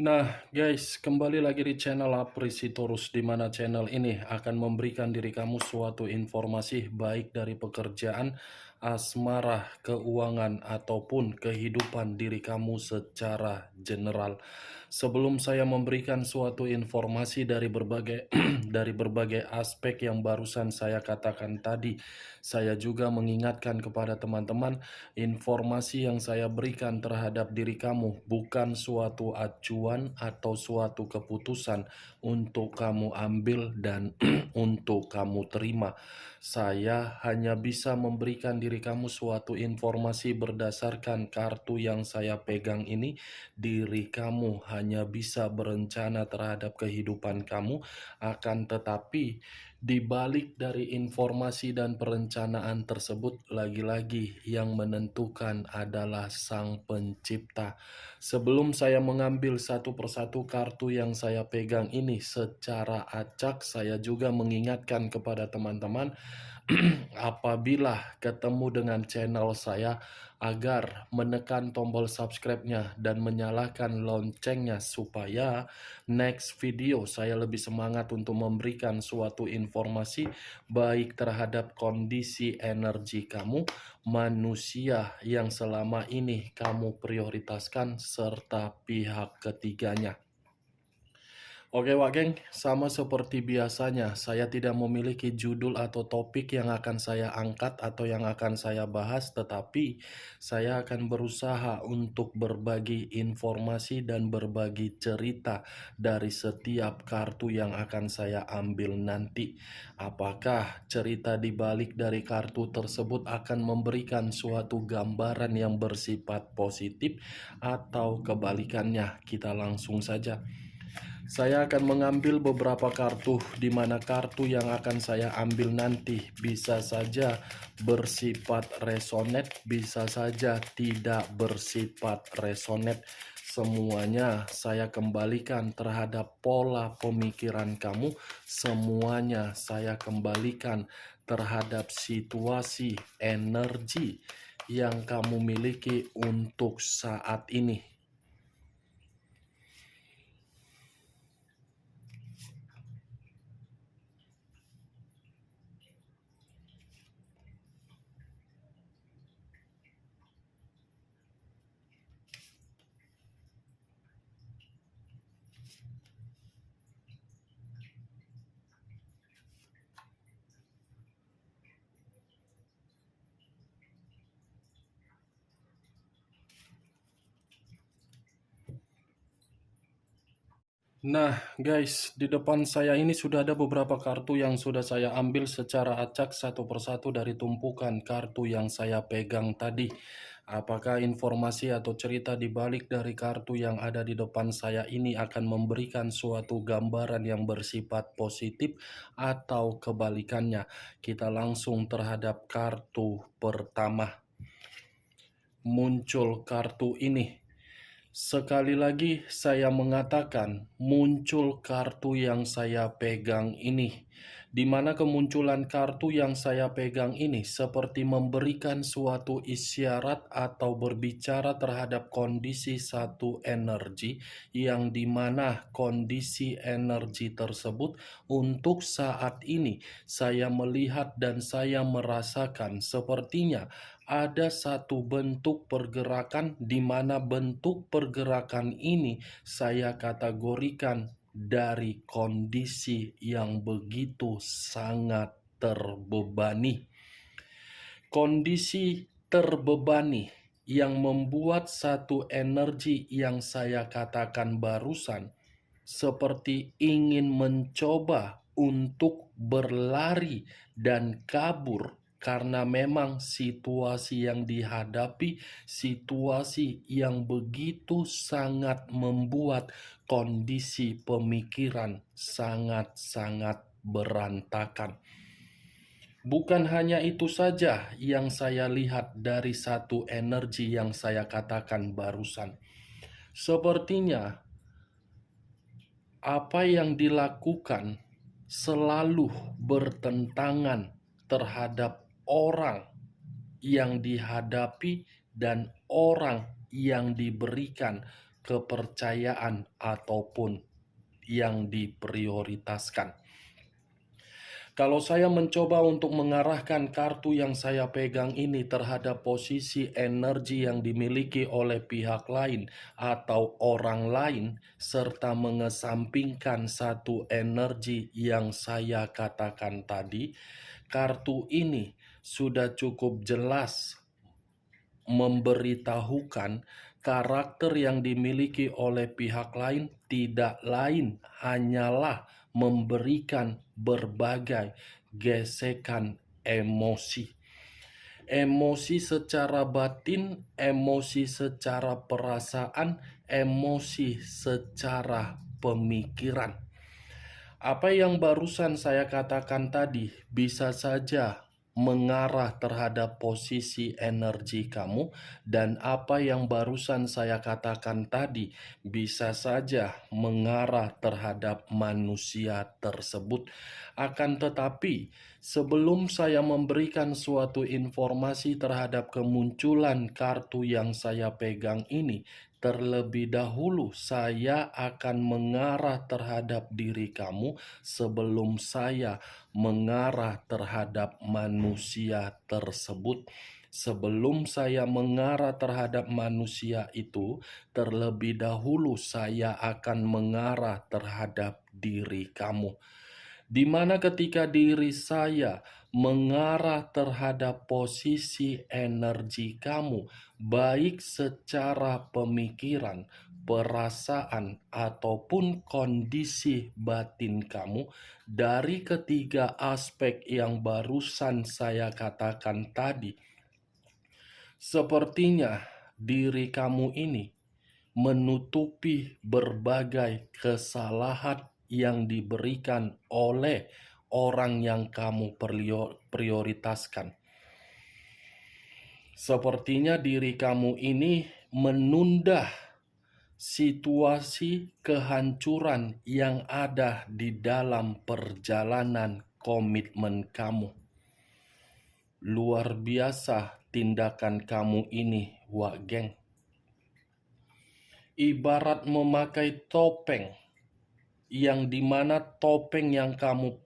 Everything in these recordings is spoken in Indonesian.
Nah, guys, kembali lagi di channel Aprisitorus, di mana channel ini akan memberikan diri kamu suatu informasi baik dari pekerjaan, asmara, keuangan, ataupun kehidupan diri kamu secara general. Sebelum saya memberikan suatu informasi dari berbagai dari berbagai aspek yang barusan saya katakan tadi, saya juga mengingatkan kepada teman-teman, informasi yang saya berikan terhadap diri kamu bukan suatu acuan atau suatu keputusan untuk kamu ambil dan untuk kamu terima. Saya hanya bisa memberikan diri kamu suatu informasi berdasarkan kartu yang saya pegang ini. Diri kamu hanya bisa berencana terhadap kehidupan kamu, akan tetapi di balik dari informasi dan perencanaan tersebut, lagi-lagi yang menentukan adalah Sang Pencipta. Sebelum saya mengambil satu persatu kartu yang saya pegang ini secara acak, saya juga mengingatkan kepada teman-teman apabila ketemu dengan channel saya agar menekan tombol subscribe-nya dan menyalakan loncengnya supaya next video saya lebih semangat untuk memberikan suatu informasi baik terhadap kondisi energi kamu, manusia yang selama ini kamu prioritaskan, serta pihak ketiganya. Oke Wak Geng, sama seperti biasanya, saya tidak memiliki judul atau topik yang akan saya angkat atau yang akan saya bahas, tetapi saya akan berusaha untuk berbagi informasi dan berbagi cerita dari setiap kartu yang akan saya ambil nanti. Apakah cerita di balik dari kartu tersebut akan memberikan suatu gambaran yang bersifat positif atau kebalikannya? Kita langsung saja. Saya akan mengambil beberapa kartu, di mana kartu yang akan saya ambil nanti bisa saja bersifat resonate, bisa saja tidak bersifat resonate. Semuanya saya kembalikan terhadap pola pemikiran kamu, semuanya saya kembalikan terhadap situasi energi yang kamu miliki untuk saat ini. Nah, guys, di depan saya ini sudah ada beberapa kartu yang sudah saya ambil secara acak satu persatu dari tumpukan kartu yang saya pegang tadi. Apakah informasi atau cerita di balik dari kartu yang ada di depan saya ini akan memberikan suatu gambaran yang bersifat positif atau kebalikannya? Kita langsung terhadap kartu pertama. Muncul kartu ini. Sekali lagi saya mengatakan, muncul kartu yang saya pegang ini, di mana kemunculan kartu yang saya pegang ini seperti memberikan suatu isyarat atau berbicara terhadap kondisi satu energi, yang di mana kondisi energi tersebut untuk saat ini saya melihat dan saya merasakan sepertinya ada satu bentuk pergerakan, di mana bentuk pergerakan ini saya kategorikan dari kondisi yang begitu sangat terbebani. Kondisi terbebani yang membuat satu energi yang saya katakan barusan seperti ingin mencoba untuk berlari dan kabur, karena memang situasi yang dihadapi, situasi yang begitu sangat membuat kondisi pemikiran sangat-sangat berantakan. Bukan hanya itu saja yang saya lihat dari satu energi yang saya katakan barusan. Sepertinya apa yang dilakukan selalu bertentangan terhadap orang yang dihadapi dan orang yang diberikan kepercayaan ataupun yang diprioritaskan. Kalau saya mencoba untuk mengarahkan kartu yang saya pegang ini terhadap posisi energi yang dimiliki oleh pihak lain atau orang lain, serta mengesampingkan satu energi yang saya katakan tadi, kartu ini sudah cukup jelas memberitahukan karakter yang dimiliki oleh pihak lain tidak lain hanyalah memberikan berbagai gesekan emosi. Emosi secara batin, emosi secara perasaan, emosi secara pemikiran. Apa yang barusan saya katakan tadi bisa saja mengarah terhadap posisi energi kamu, dan apa yang barusan saya katakan tadi bisa saja mengarah terhadap manusia tersebut. Akan tetapi, sebelum saya memberikan suatu informasi terhadap kemunculan kartu yang saya pegang ini, terlebih dahulu saya akan mengarah terhadap diri kamu sebelum saya mengarah terhadap manusia tersebut. Sebelum saya mengarah terhadap manusia itu, terlebih dahulu saya akan mengarah terhadap diri kamu. Di mana ketika diri saya mengarah terhadap posisi energi kamu, baik secara pemikiran, perasaan, ataupun kondisi batin kamu, dari ketiga aspek yang barusan saya katakan tadi, sepertinya diri kamu ini menutupi berbagai kesalahan yang diberikan oleh orang yang kamu prioritaskan. Sepertinya diri kamu ini menunda situasi kehancuran yang ada di dalam perjalanan komitmen kamu. Luar biasa tindakan kamu ini, Wak Geng. Ibarat memakai topeng, yang dimana topeng yang kamu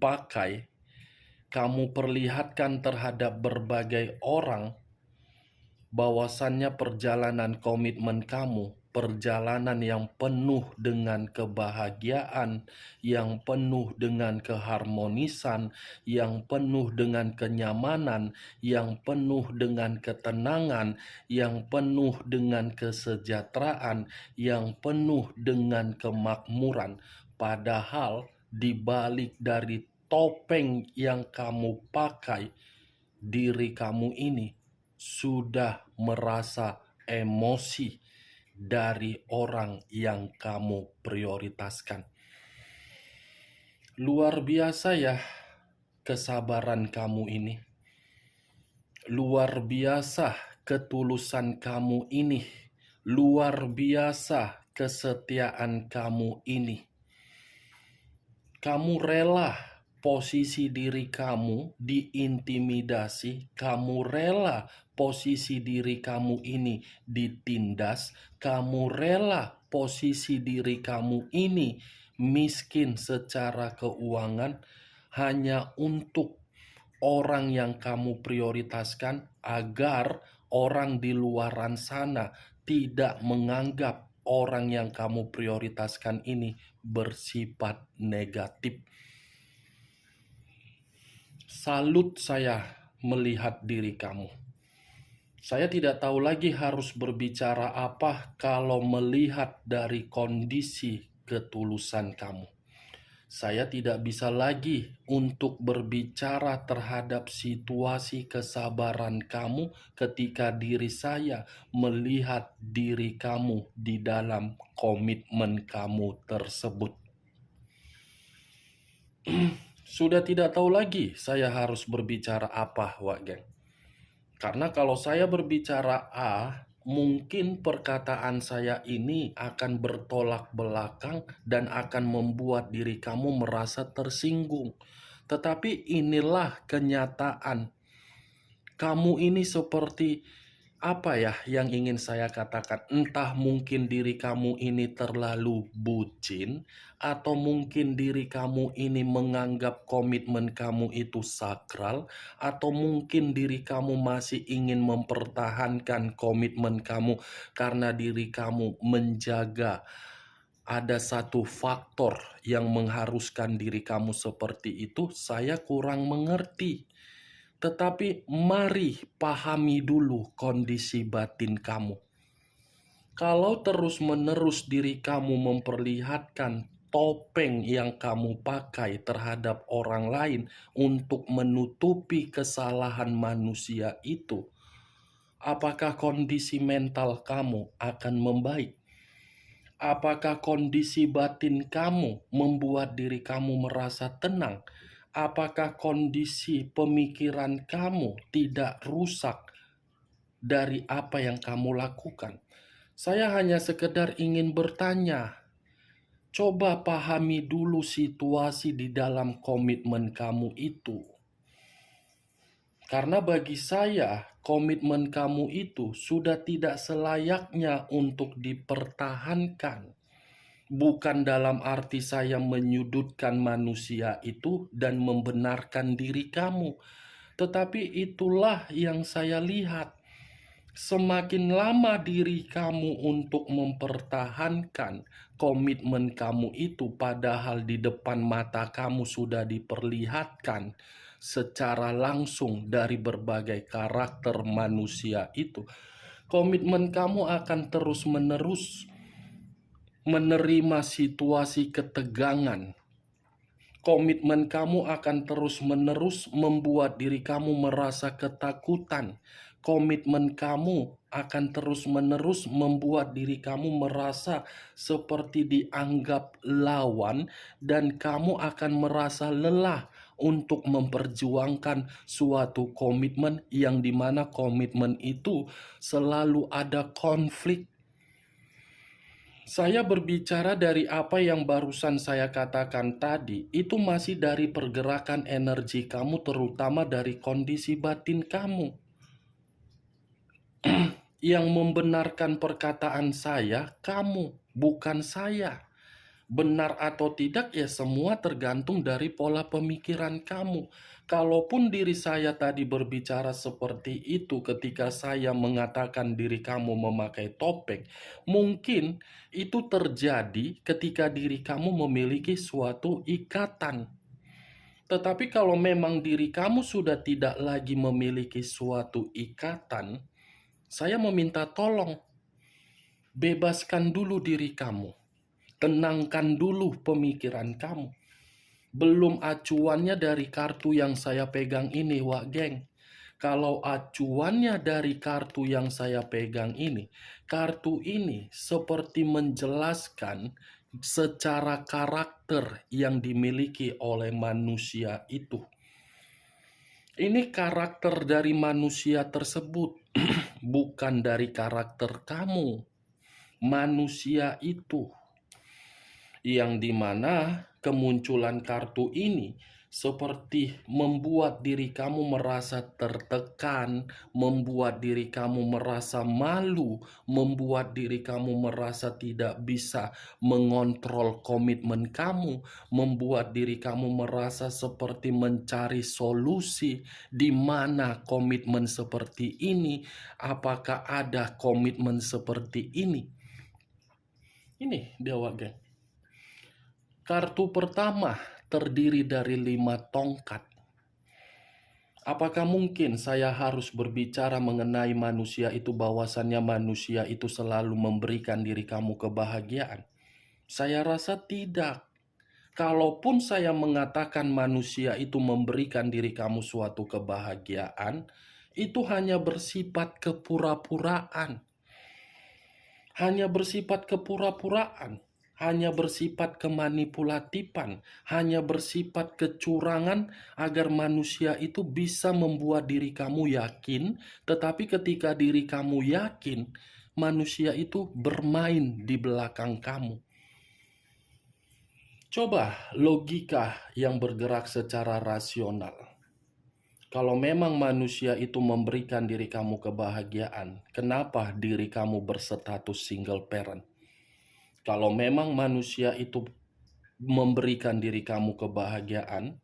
pakai, kamu perlihatkan terhadap berbagai orang bahwasannya perjalanan komitmen kamu, perjalanan yang penuh dengan kebahagiaan, yang penuh dengan keharmonisan, yang penuh dengan kenyamanan, yang penuh dengan ketenangan, yang penuh dengan kesejahteraan, yang penuh dengan kemakmuran. Padahal di balik dari topeng yang kamu pakai, diri kamu ini sudah merasa emosi dari orang yang kamu prioritaskan. Luar biasa ya kesabaran kamu ini. Luar biasa ketulusan kamu ini. Luar biasa kesetiaan kamu ini. Kamu rela posisi diri kamu diintimidasi, kamu rela posisi diri kamu ini ditindas, kamu rela posisi diri kamu ini miskin secara keuangan hanya untuk orang yang kamu prioritaskan agar orang di luaran sana tidak menganggap orang yang kamu prioritaskan ini bersifat negatif. Salut saya melihat diri kamu. Saya tidak tahu lagi harus berbicara apa kalau melihat dari kondisi ketulusan kamu. Saya tidak bisa lagi untuk berbicara terhadap situasi kesabaran kamu ketika diri saya melihat diri kamu di dalam komitmen kamu tersebut. Sudah tidak tahu lagi saya harus berbicara apa, Wak Geng. Karena kalau saya berbicara A, mungkin perkataan saya ini akan bertolak belakang dan akan membuat diri kamu merasa tersinggung. Tetapi inilah kenyataan. Kamu ini seperti Apa ya yang ingin saya katakan? Entah mungkin diri kamu ini terlalu bucin, atau mungkin diri kamu ini menganggap komitmen kamu itu sakral, atau mungkin diri kamu masih ingin mempertahankan komitmen kamu karena diri kamu menjaga ada satu faktor yang mengharuskan diri kamu seperti itu. Saya kurang mengerti. Tetapi mari pahami dulu kondisi batin kamu. Kalau terus-menerus diri kamu memperlihatkan topeng yang kamu pakai terhadap orang lain untuk menutupi kesalahan manusia itu, apakah kondisi mental kamu akan membaik? Apakah kondisi batin kamu membuat diri kamu merasa tenang? Apakah kondisi pemikiran kamu tidak rusak dari apa yang kamu lakukan? Saya hanya sekedar ingin bertanya, coba pahami dulu situasi di dalam komitmen kamu itu. Karena bagi saya, komitmen kamu itu sudah tidak selayaknya untuk dipertahankan. Bukan dalam arti saya menyudutkan manusia itu dan membenarkan diri kamu, tetapi itulah yang saya lihat. Semakin lama diri kamu untuk mempertahankan komitmen kamu itu, padahal di depan mata kamu sudah diperlihatkan secara langsung dari berbagai karakter manusia itu, komitmen kamu akan terus-menerus menerima situasi ketegangan. Komitmen kamu akan terus-menerus membuat diri kamu merasa ketakutan. Komitmen kamu akan terus-menerus membuat diri kamu merasa seperti dianggap lawan, dan kamu akan merasa lelah untuk memperjuangkan suatu komitmen yang dimana komitmen itu selalu ada konflik. Saya berbicara dari apa yang barusan saya katakan tadi, itu masih dari pergerakan energi kamu, terutama dari kondisi batin kamu. Yang membenarkan perkataan saya, kamu, bukan saya. Benar atau tidak ya semua tergantung dari pola pemikiran kamu. Kalaupun diri saya tadi berbicara seperti itu ketika saya mengatakan diri kamu memakai topeng, mungkin itu terjadi ketika diri kamu memiliki suatu ikatan. Tetapi kalau memang diri kamu sudah tidak lagi memiliki suatu ikatan, saya meminta tolong, bebaskan dulu diri kamu. Tenangkan dulu pemikiran kamu. Belum acuannya dari kartu yang saya pegang ini, Wak Geng. Kalau acuannya dari kartu yang saya pegang ini, kartu ini seperti menjelaskan secara karakter yang dimiliki oleh manusia itu. Ini karakter dari manusia tersebut, bukan dari karakter kamu. Manusia itu, yang dimana kemunculan kartu ini seperti membuat diri kamu merasa tertekan, membuat diri kamu merasa malu, membuat diri kamu merasa tidak bisa mengontrol komitmen kamu, membuat diri kamu merasa seperti mencari solusi di mana komitmen seperti ini, apakah ada komitmen seperti ini. Ini dia, Wak. Kartu pertama terdiri dari 5 tongkat. Apakah mungkin saya harus berbicara mengenai manusia itu, bahwasannya manusia itu selalu memberikan diri kamu kebahagiaan? Saya rasa tidak. Kalaupun saya mengatakan manusia itu memberikan diri kamu suatu kebahagiaan, itu hanya bersifat kepura-puraan. Hanya bersifat kepura-puraan, hanya bersifat kemanipulatifan, hanya bersifat kecurangan agar manusia itu bisa membuat diri kamu yakin, tetapi ketika diri kamu yakin, manusia itu bermain di belakang kamu. Coba logika yang bergerak secara rasional. Kalau memang manusia itu memberikan diri kamu kebahagiaan, kenapa diri kamu berstatus single parent? Kalau memang manusia itu memberikan diri kamu kebahagiaan,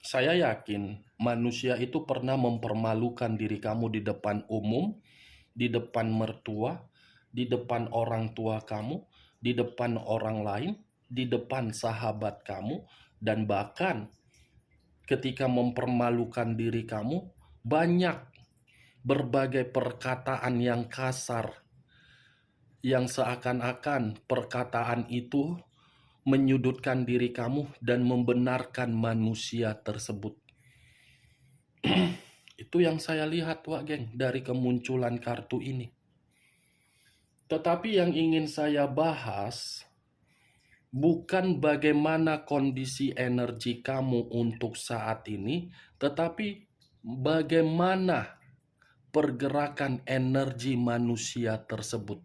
saya yakin manusia itu pernah mempermalukan diri kamu di depan umum, di depan mertua, di depan orang tua kamu, di depan orang lain, di depan sahabat kamu, dan bahkan ketika mempermalukan diri kamu, banyak berbagai perkataan yang kasar, yang seakan-akan perkataan itu menyudutkan diri kamu dan membenarkan manusia tersebut. Itu yang saya lihat, Wak Geng, dari kemunculan kartu ini. Tetapi yang ingin saya bahas bukan bagaimana kondisi energi kamu untuk saat ini, tetapi bagaimana pergerakan energi manusia tersebut.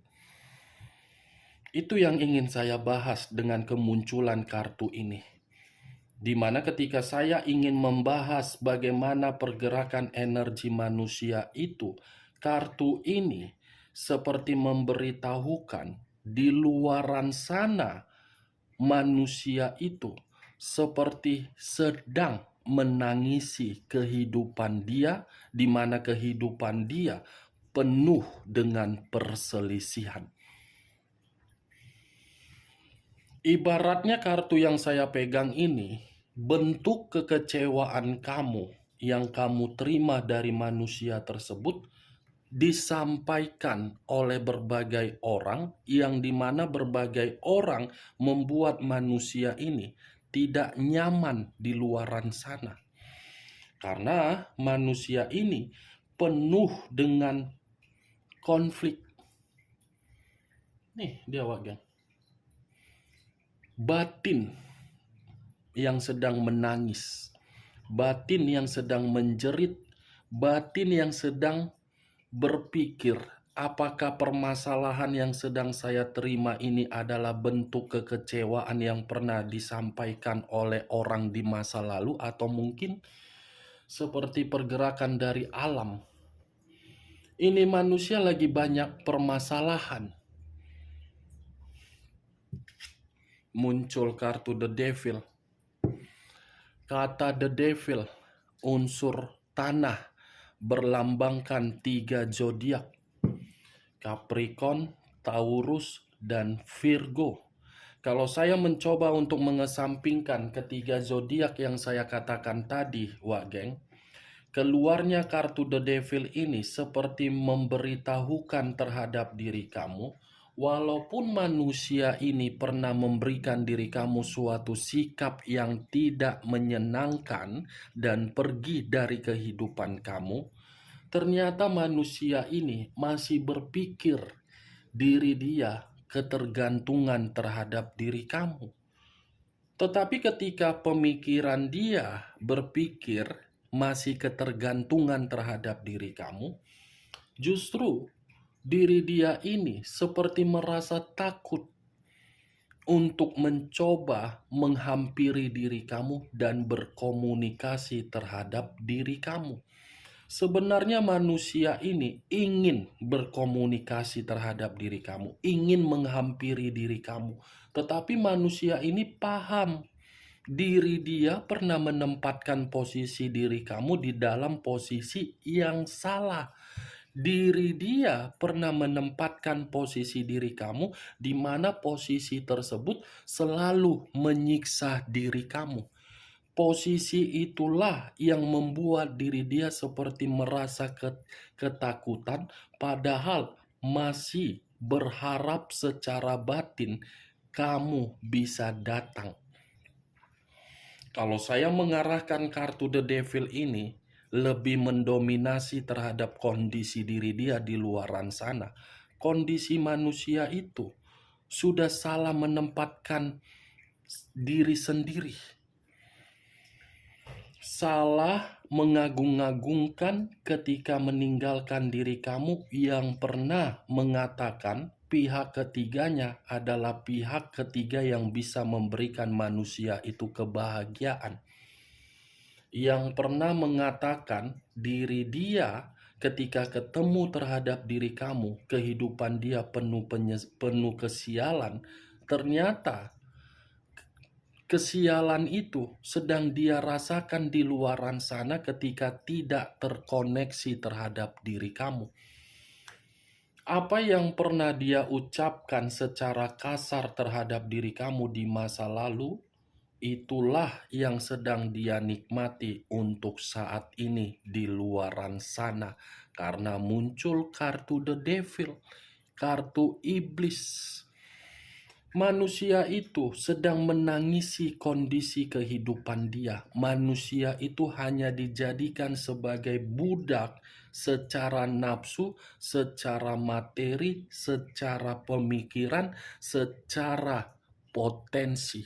Itu yang ingin saya bahas dengan kemunculan kartu ini. Di mana ketika saya ingin membahas bagaimana pergerakan energi manusia itu, kartu ini seperti memberitahukan di luaran sana manusia itu seperti sedang menangisi kehidupan dia, di mana kehidupan dia penuh dengan perselisihan. Ibaratnya kartu yang saya pegang ini, bentuk kekecewaan kamu yang kamu terima dari manusia tersebut disampaikan oleh berbagai orang, yang dimana berbagai orang membuat manusia ini tidak nyaman di luaran sana. Karena manusia ini penuh dengan konflik. Nih dia, Wak. Batin yang sedang menangis, batin yang sedang menjerit, batin yang sedang berpikir, apakah permasalahan yang sedang saya terima ini adalah bentuk kekecewaan yang pernah disampaikan oleh orang di masa lalu, atau mungkin seperti pergerakan dari alam. Ini manusia lagi banyak permasalahan. Muncul kartu The Devil. Kata The Devil, unsur tanah, berlambangkan 3 zodiak: Capricorn, Taurus, dan Virgo. Kalau saya mencoba untuk mengesampingkan ketiga zodiak yang saya katakan tadi, Wak Geng, keluarnya kartu The Devil ini seperti memberitahukan terhadap diri kamu, walaupun manusia ini pernah memberikan diri kamu suatu sikap yang tidak menyenangkan dan pergi dari kehidupan kamu, ternyata manusia ini masih berpikir diri dia ketergantungan terhadap diri kamu. Tetapi ketika pemikiran dia berpikir masih ketergantungan terhadap diri kamu, justru diri dia ini seperti merasa takut untuk mencoba menghampiri diri kamu dan berkomunikasi terhadap diri kamu. Sebenarnya manusia ini ingin berkomunikasi terhadap diri kamu, ingin menghampiri diri kamu. Tetapi manusia ini paham diri dia pernah menempatkan posisi diri kamu di dalam posisi yang salah. Diri dia pernah menempatkan posisi diri kamu di mana posisi tersebut selalu menyiksa diri kamu. Posisi itulah yang membuat diri dia seperti merasa ketakutan, padahal masih berharap secara batin kamu bisa datang. Kalau saya mengarahkan kartu The Devil ini lebih mendominasi terhadap kondisi diri dia di luaran sana. Kondisi manusia itu sudah salah menempatkan diri sendiri. Salah mengagung-agungkan ketika meninggalkan diri kamu yang pernah mengatakan pihak ketiganya adalah pihak ketiga yang bisa memberikan manusia itu kebahagiaan. yang pernah mengatakan diri dia ketika ketemu terhadap diri kamu, kehidupan dia penuh kesialan, ternyata kesialan itu sedang dia rasakan di luaran sana ketika tidak terkoneksi terhadap diri kamu. Apa yang pernah dia ucapkan secara kasar terhadap diri kamu di masa lalu, itulah yang sedang dia nikmati untuk saat ini di luaran sana. Karena muncul kartu the devil, kartu iblis. Manusia itu sedang menangisi kondisi kehidupan dia. Manusia itu hanya dijadikan sebagai budak secara nafsu, secara materi, secara pemikiran, secara potensi.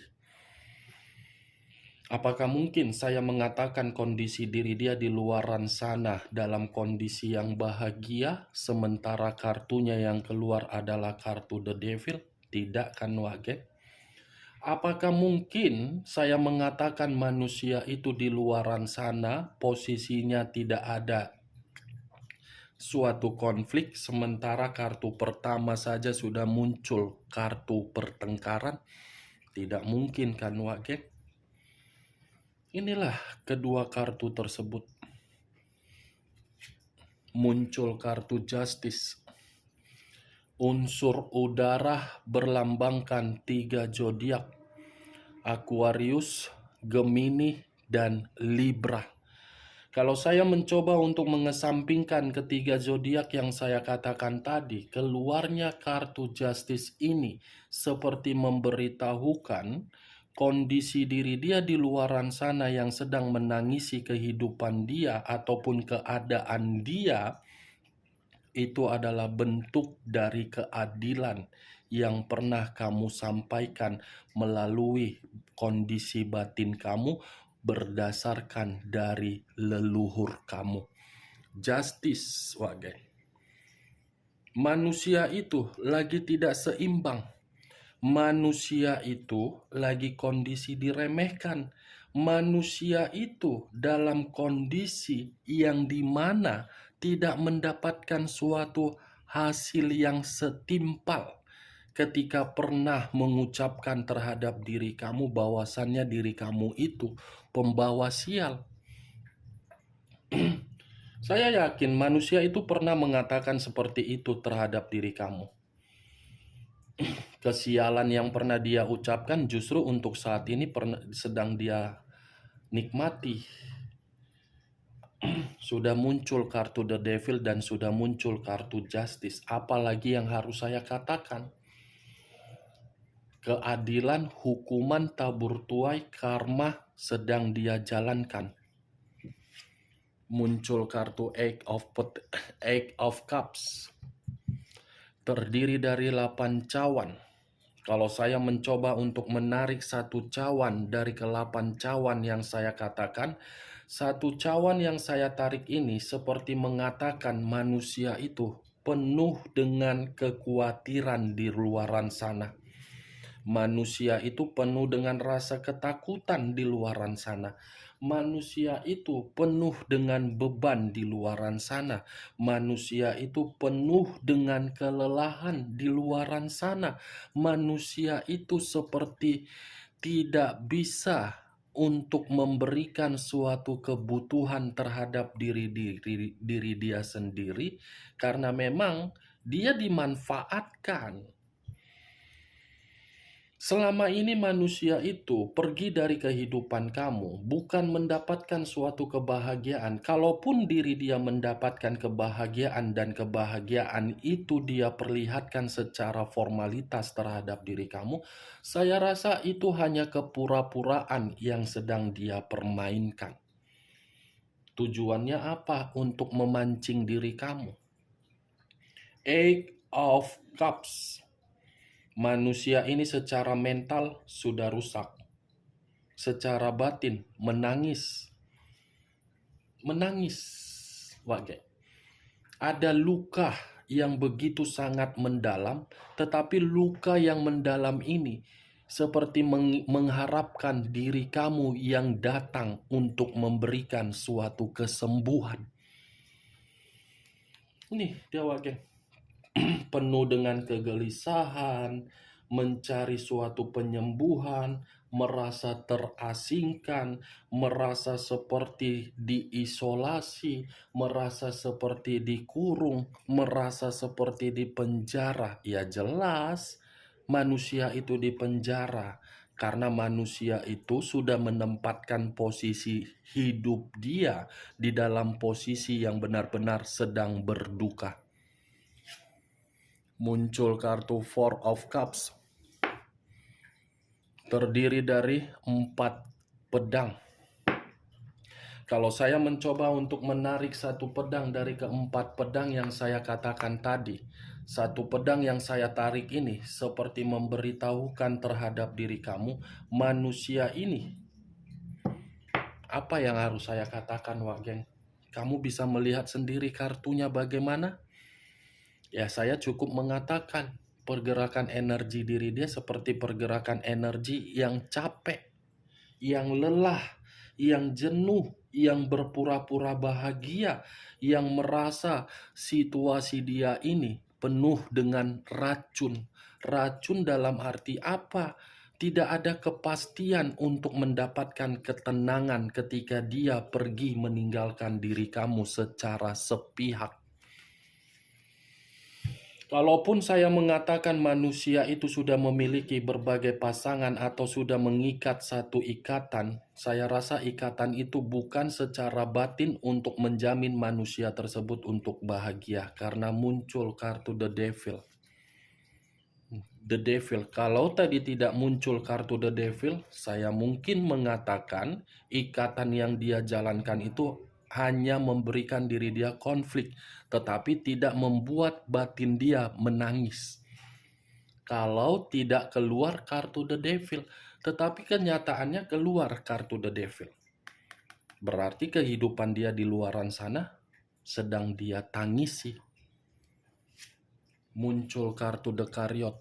Apakah mungkin saya mengatakan kondisi diri dia di luaran sana dalam kondisi yang bahagia, sementara kartunya yang keluar adalah kartu the devil? Tidak kan, Wage? Apakah mungkin saya mengatakan manusia itu di luaran sana posisinya tidak ada suatu konflik, sementara kartu pertama saja sudah muncul kartu pertengkaran? Tidak mungkin kan, Wage? Inilah kedua kartu tersebut. Muncul kartu justice. Unsur udara berlambangkan 3 zodiak: Aquarius, Gemini, dan Libra. Kalau saya mencoba untuk mengesampingkan ketiga zodiak yang saya katakan tadi, keluarnya kartu justice ini seperti memberitahukan kondisi diri dia di luaran sana yang sedang menangisi kehidupan dia ataupun keadaan dia, itu adalah bentuk dari keadilan yang pernah kamu sampaikan melalui kondisi batin kamu berdasarkan dari leluhur kamu. Justice, Wage. Manusia itu lagi tidak seimbang. Manusia itu lagi kondisi diremehkan. Manusia itu dalam kondisi yang dimana tidak mendapatkan suatu hasil yang setimpal ketika pernah mengucapkan terhadap diri kamu bahwasannya diri kamu itu pembawa sial. Saya yakin manusia itu pernah mengatakan seperti itu terhadap diri kamu. Kesialan yang pernah dia ucapkan justru untuk saat ini sedang dia nikmati. Sudah muncul kartu the devil dan sudah muncul kartu justice. Apalagi yang harus saya katakan? Keadilan, hukuman, tabur tuai, karma sedang dia jalankan. Muncul kartu Eight of Cups. Terdiri dari 8 cawan. Kalau saya mencoba untuk menarik satu cawan dari ke-8 cawan yang saya katakan, satu cawan yang saya tarik ini seperti mengatakan manusia itu penuh dengan kekhawatiran di luaran sana. Manusia itu penuh dengan rasa ketakutan di luaran sana. Manusia itu penuh dengan beban di luaran sana. Manusia itu penuh dengan kelelahan di luaran sana. Manusia itu seperti tidak bisa untuk memberikan suatu kebutuhan terhadap diri dia sendiri karena memang dia dimanfaatkan. Selama ini manusia itu pergi dari kehidupan kamu bukan mendapatkan suatu kebahagiaan. Kalaupun diri dia mendapatkan kebahagiaan dan kebahagiaan itu dia perlihatkan secara formalitas terhadap diri kamu, saya rasa itu hanya kepura-puraan yang sedang dia permainkan. Tujuannya apa? Untuk memancing diri kamu. Eight of Cups. Manusia ini secara mental sudah rusak. Secara batin menangis. Wage. Ada luka yang begitu sangat mendalam, tetapi luka yang mendalam ini seperti mengharapkan diri kamu yang datang untuk memberikan suatu kesembuhan. Ini dia wakil penuh dengan kegelisahan, mencari suatu penyembuhan, merasa terasingkan, merasa seperti diisolasi, merasa seperti dikurung, merasa seperti dipenjara. Ya jelas, manusia itu dipenjara karena manusia itu sudah menempatkan posisi hidup dia di dalam posisi yang benar-benar sedang berduka. Muncul kartu Four of Cups, terdiri dari 4 pedang. Kalau saya mencoba untuk menarik satu pedang dari keempat pedang yang saya katakan tadi, satu pedang yang saya tarik ini seperti memberitahukan terhadap diri kamu, manusia ini. Apa yang harus saya katakan, Wak Geng? Kamu bisa melihat sendiri kartunya bagaimana? Ya, saya cukup mengatakan pergerakan energi diri dia seperti pergerakan energi yang capek, yang lelah, yang jenuh, yang berpura-pura bahagia, yang merasa situasi dia ini penuh dengan racun. Racun dalam arti apa? Tidak ada kepastian untuk mendapatkan ketenangan ketika dia pergi meninggalkan diri kamu secara sepihak. Kalaupun saya mengatakan manusia itu sudah memiliki berbagai pasangan atau sudah mengikat satu ikatan, saya rasa ikatan itu bukan secara batin untuk menjamin manusia tersebut untuk bahagia, karena muncul kartu The Devil. The Devil. Kalau tadi tidak muncul kartu The Devil, saya mungkin mengatakan ikatan yang dia jalankan itu hanya memberikan diri dia konflik, tetapi tidak membuat batin dia menangis. Kalau tidak keluar kartu The Devil, tetapi kenyataannya keluar kartu The Devil. Berarti kehidupan dia di luaran sana sedang dia tangisi. Muncul kartu The Chariot.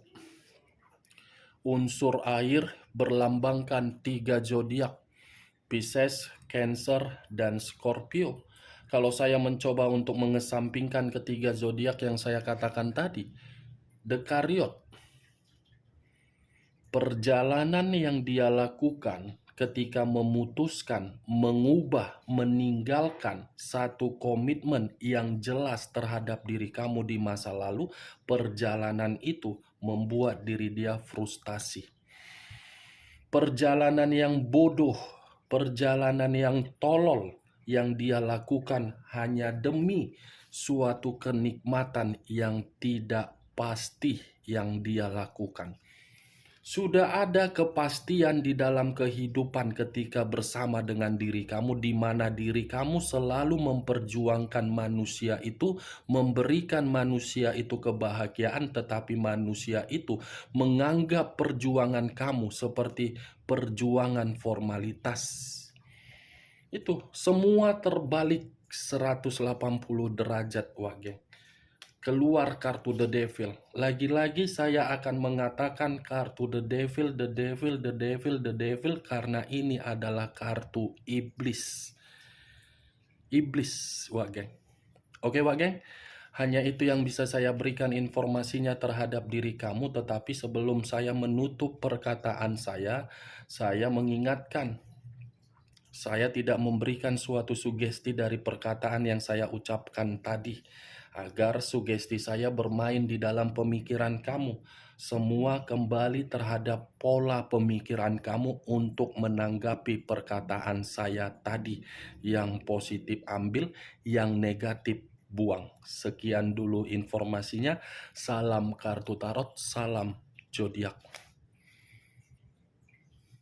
Unsur air berlambangkan 3 zodiak, Pisces, Cancer, dan Scorpio. Kalau saya mencoba untuk mengesampingkan ketiga zodiak yang saya katakan tadi, The Chariot, perjalanan yang dia lakukan ketika memutuskan, mengubah, meninggalkan satu komitmen yang jelas terhadap diri kamu di masa lalu, perjalanan itu membuat diri dia frustasi. Perjalanan yang bodoh, perjalanan yang tolol yang dia lakukan hanya demi suatu kenikmatan yang tidak pasti yang dia lakukan. Sudah ada kepastian di dalam kehidupan ketika bersama dengan diri kamu, di mana diri kamu selalu memperjuangkan manusia itu, memberikan manusia itu kebahagiaan, tetapi manusia itu menganggap perjuangan kamu seperti perjuangan formalitas. Itu semua terbalik 180 derajat, Wage. Keluar kartu The Devil. Lagi-lagi saya akan mengatakan kartu The Devil, The Devil, The Devil, The Devil, karena ini adalah kartu iblis. Iblis, Wak Geng. Oke, Wak Geng? Hanya itu yang bisa saya berikan informasinya terhadap diri kamu, tetapi sebelum saya menutup perkataan saya mengingatkan, saya tidak memberikan suatu sugesti dari perkataan yang saya ucapkan tadi, agar sugesti saya bermain di dalam pemikiran kamu. Semua kembali terhadap pola pemikiran kamu untuk menanggapi perkataan saya tadi. Yang positif ambil, yang negatif buang. Sekian dulu informasinya. Salam kartu tarot, salam zodiak.